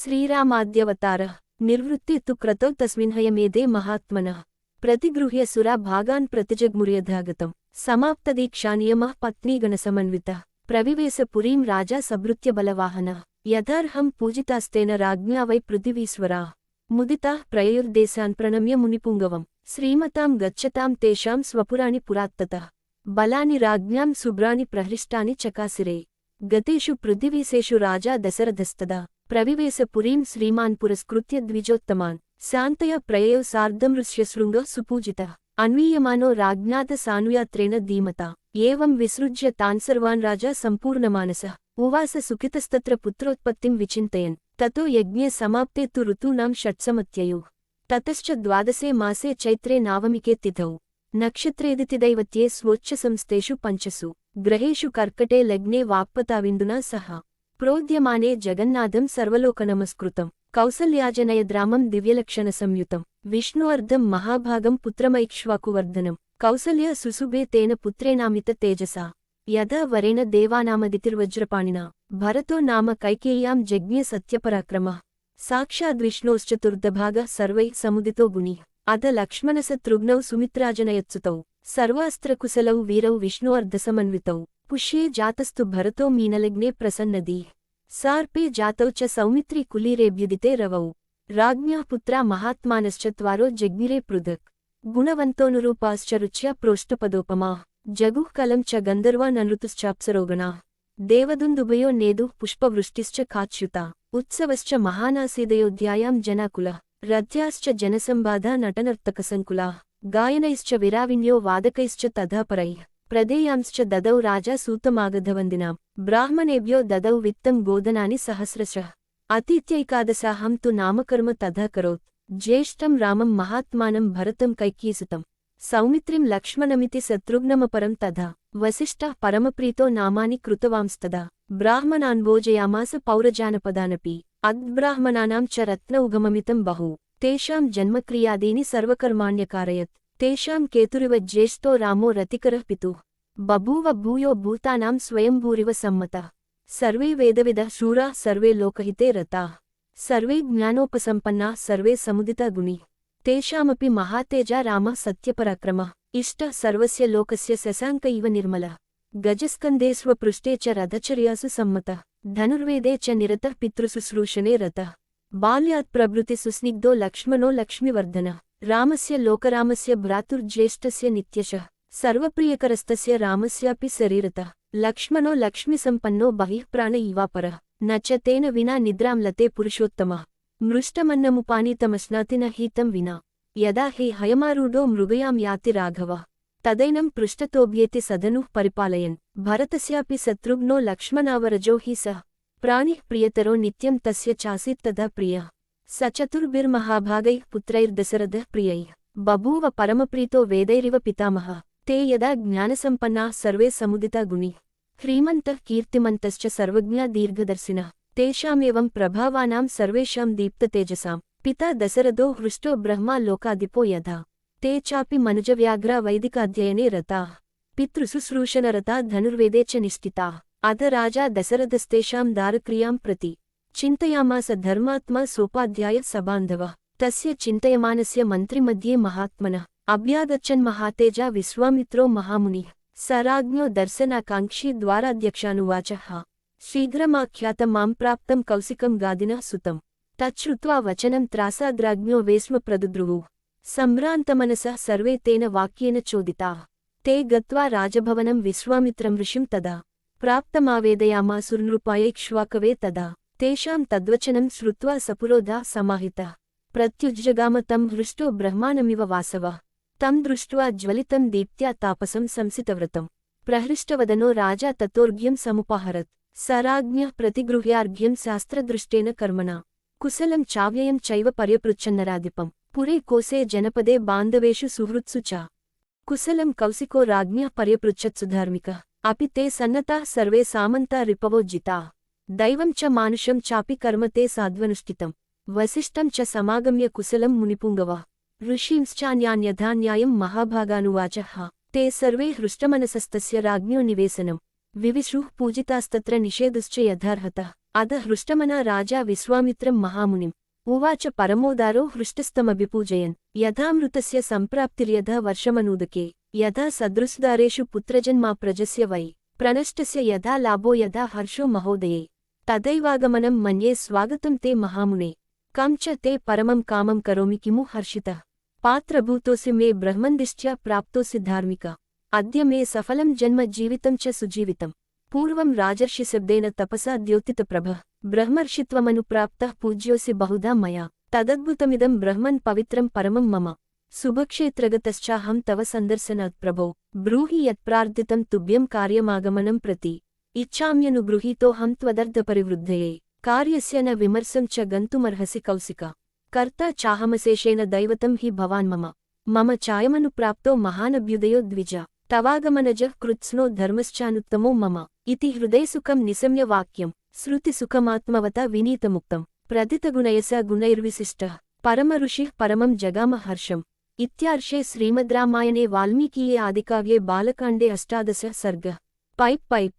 श्रीरामाद्यवतारः निर्वृत्ते तु क्रतौ तस्मिन्हयमेधे महात्मनः प्रतिगृह्य सुरा भागान् प्रतिजग्मुर्यथागतम् समाप्तदीक्षानियमः पत्नीगणसमन्वितः प्रविवेश पुरीं राजा सबृत्य बलवाहनः यथार्हं पूजितास्तेन राज्ञा वै पृथिवीश्वराः मुदिताः प्रययुर्देशान् प्रणम्य मुनिपुङ्गवम् श्रीमतां गच्छतां तेषां स्वपुराणि पुरात्ततः बलानि राज्ञां शुभ्राणि प्रहृष्टानि चकासिरे गतेषु पृथिवीसेषु राजा दशरथस्तदा प्रविवेश पुरीं श्रीमान् पुरस्कृत्य द्विजोत्तमान् शान्तया प्रययौ सार्धमृष्यशृङ्गः सुपूजितः अन्वीयमानो राज्ञात सानुयात्रेण धीमता एवं विसृज्य तान् सर्वान् राजा सम्पूर्णमानसः उवास सुखितस्तत्र पुत्रोत्पत्तिं विचिन्तयन् ततो यज्ञे समाप्ते तु ऋतूनां षट्समत्ययुः ततश्च द्वादशे मासे चैत्रे नावमिके तिथौ नक्षत्रेदितिदैवत्ये स्वोच्चसंस्थेषु पञ्चसु ग्रहेषु कर्कटे लग्ने वाक्पताविन्दुना सह प्रोद्यमाने जगन्नाथं सर्वलोकनमस्कृतं कौसल्याजनयद्रामं दिव्यलक्षणसंयुतं विष्णुवर्धं महाभागं पुत्रमैक्ष्वाकुवर्धनं कौसल्या सुसुभे तेन पुत्रेणामित तेजसा यदा वरेण देवानामदितिर्वज्रपाणिना भरतो नाम कैकेय्यां जज्ञे सत्यपराक्रमः साक्षाद्विष्णोश्चतुर्धभागः सर्वैः समुदितो गुणिः अध लक्ष्मणशत्रुघ्नौ सुमित्राजनयत्सुतौ सर्वास्त्रकुशलौ वीरौ विष्णुवर्धसमन्वितौ पुष्ये जातस्तु भरतो मीनलग्ने प्रसन्नदीः सार्पे जातौ च सौमित्री कुलीरेऽभ्युदिते रवौ राज्ञः पुत्रा महात्मानश्चत्वारो जज्ञिरे पृथक् गुणवन्तोऽनुरूपाश्च रुच्या प्रोष्ठपदोपमाः जगुः कलं च गन्धर्वाननृतुश्चाप्सरोगणाः देवदुन्दुभयो नेदुः पुष्पवृष्टिश्च काच्युता उत्सवश्च महानासीदयोध्यायां जनाकुलः रथ्याश्च जनसंबाधा नटनर्तकसङ्कुलाः गायनैश्च विराविण्यो वादकैश्च तथा परैः प्रदेयांश्च ददौ राजा सूतमागधवन्दिनां ब्राह्मणेभ्यो ददौ वित्तं गोधनानि सहस्रशः अतीत्यैकादशाहं तु नामकर्म तथा करोत् ज्येष्ठं रामं महात्मानं भरतं कैकेयीसुतं सौमित्रिं लक्ष्मणमिति शत्रुघ्नमपरं तथा वसिष्ठः परमप्रीतो नामानि कृतवांस्तदा ब्राह्मणान् भोजयामास पौरजानपदानपि अद्ब्राह्मणानां च रत्न उगममितं बहु तेषां जन्मक्रियादीनि सर्वकर्माण्यकारयत् तेषां केतुरिव ज्येष्ठो रामो रतिकरः पितुः बभूव भूयो भूतानां स्वयंभूरिव सम्मतः सर्वे वेदविदः शूराः सर्वे लोकहिते रताः सर्वे ज्ञानोपसम्पन्नाः सर्वे समुदिता गुणिः तेषामपि महातेजा रामः सत्यपराक्रमः इष्टः सर्वस्य लोकस्य शशाङ्क इव निर्मलः गजस्कन्धे स्वपृष्ठे च रथचर्यासु सम्मतः धनुर्वेदे च निरतः पितृशुश्रूषणे रतः बाल्यात् प्रभृति सुस्निग्धो लक्ष्मणो लक्ष्मीवर्धनः रामस्य लोकरामस्य भ्रातुर्ज्येष्ठस्य नित्यशः सर्वप्रियकरस्तस्य रामस्यापि शरीरतः लक्ष्मणो लक्ष्मीसम्पन्नो बहिः प्राण इवापरः न च तेन विना निद्रां लते पुरुषोत्तमः मृष्टमन्नमुपानीतमश्नाति न हि तं विना यदा हि हयमारूढो मृगयां याति राघवः तदैनं पृष्ठतोऽभ्येति सदनुः परिपालयन् भरतस्यापि शत्रुघ्नो लक्ष्मणावरजो हि सः प्राणिः प्रियतरो नित्यं तस्य चासीत् तदा प्रियः स चतुर्भिर्महाभागैः पुत्रैर्दशरथः प्रियैः बभूव परमप्रीतो वेदैरिव पितामहः ते यदा ज्ञानसम्पन्नाः सर्वे समुदिता गुणिः ह्रीमन्तः कीर्तिमन्तश्च सर्वज्ञा दीर्घदर्शिनः तेषामेवं प्रभावानां सर्वेषां दीप्ततेजसां पिता दशरथो हृष्टो ब्रह्मा लोकाधिपो यथा ते चापि मनुजव्याघ्रा वैदिकाध्ययने रताः पितृशुश्रूषणरता धनुर्वेदे च निष्ठिताः अध राजा दशरथस्तेषां दारक्रियां प्रति चिन्तयामास धर्मात्मा सोपाध्याय सबान्धवः तस्य चिन्तयमानस्य मन्त्रिमध्ये महात्मनः अभ्यागच्छन् महातेजा विश्वामित्रो महामुनिः स राज्ञो दर्शनाकाङ्क्षी द्वाराध्यक्षानुवाचः शीघ्रमाख्यातं मां प्राप्तं कौशिकं गादिनः सुतं तच्छ्रुत्वा वचनं त्रासाद्राज्ञो वेश्म प्रदुद्रुवुः सम्भ्रान्तमनसः सर्वे तेन वाक्येन चोदिताः ते गत्वा राजभवनं विश्वामित्रं ऋषिं तदा प्राप्तमावेदयामासुर्नृपायैक्ष्वाकवे तदा तेषां तद्वचनं श्रुत्वा सपुरोधा समाहितः प्रत्युज्जगाम तं हृष्टो ब्रह्माणमिव वासवः तं दृष्ट्वा ज्वलितं दीप्त्या तापसं संसितव्रतं प्रहृष्टवदनो राजा ततोर्घ्यं समुपाहरत् स राज्ञः प्रतिगृह्यार्घ्यं शास्त्रदृष्टेन कर्मणा कुशलं चाव्ययं चैव पर्यपृच्छन्नराधिपं पुरे कोसे जनपदे बान्धवेषु सुहृत्सु च कुशलं कौशिको राज्ञः पर्यपृच्छत्सु धार्मिकः अपि ते सन्नताः सर्वे सामन्ता रिपवो जिताः दैवं च मानुषं चापि कर्म ते साध्वनुष्ठितं वसिष्ठं च समागम्य कुशलं मुनिपुङ्गवः ऋषींश्चान्यान्यथा न्यायं महाभागानुवाचः ते सर्वे हृष्टमनसस्तस्य राज्ञो निवेशनं विविशुः पूजितास्तत्र निषेधश्च यथार्हतः अध हृष्टमना राजा विश्वामित्रं महामुनिम् उवाच परमोदारो हृष्टस्तमभिपूजयन् यथामृतस्य सम्प्राप्तिर्यथा वर्षमनूदके यथा सदृशदारेषु पुत्रजन्मा प्रजस्य वै प्रणष्टस्य यथा लाभो यथा हर्षो महोदये तदैवागमनं मन्ये स्वागतं ते महामुने कं च ते परमं कामं करोमि किमु हर्षितः पात्रभूतोऽसि मे ब्रह्मन्दिष्ट्या प्राप्तोऽसि धार्मिक अद्य मे सफलं जन्म जीवितं च सुजीवितम् पूर्वं राजर्षिशब्देन तपसा द्योतितप्रभः ब्रह्मर्षित्वमनुप्राप्तः पूज्योऽसि बहुधा मया तदद्भुतमिदं ब्रह्मन् पवित्रं परमं मम शुभक्षेत्रगतश्चाहं तव सन्दर्शनात् प्रभो ब्रूहि यत्प्रार्थितं तुभ्यं कार्यमागमनं प्रति इच्छाम्यनुगृहीतोऽहं त्वदर्थपरिवृद्धये कार्यस्य न विमर्शं च गन्तुमर्हसि कौशिक कर्ता चाहमशेषेण दैवतं हि भवान् मम चायमनुप्राप्तो महानभ्युदयो द्विज तवागमनजः कृत्स्नो धर्मश्चानुत्तमो मम इति हृदयसुखं निशम्य वाक्यं श्रुतिसुखमात्मवता विनीतमुक्तं प्रथितगुणयसा गुणैर्विशिष्टः परमऋषिः परमं जगाम हर्षम् इत्यार्षे श्रीमद्रामायणे वाल्मीकीये आदिकाव्ये बालकाण्डे 18 सर्गः। पाइप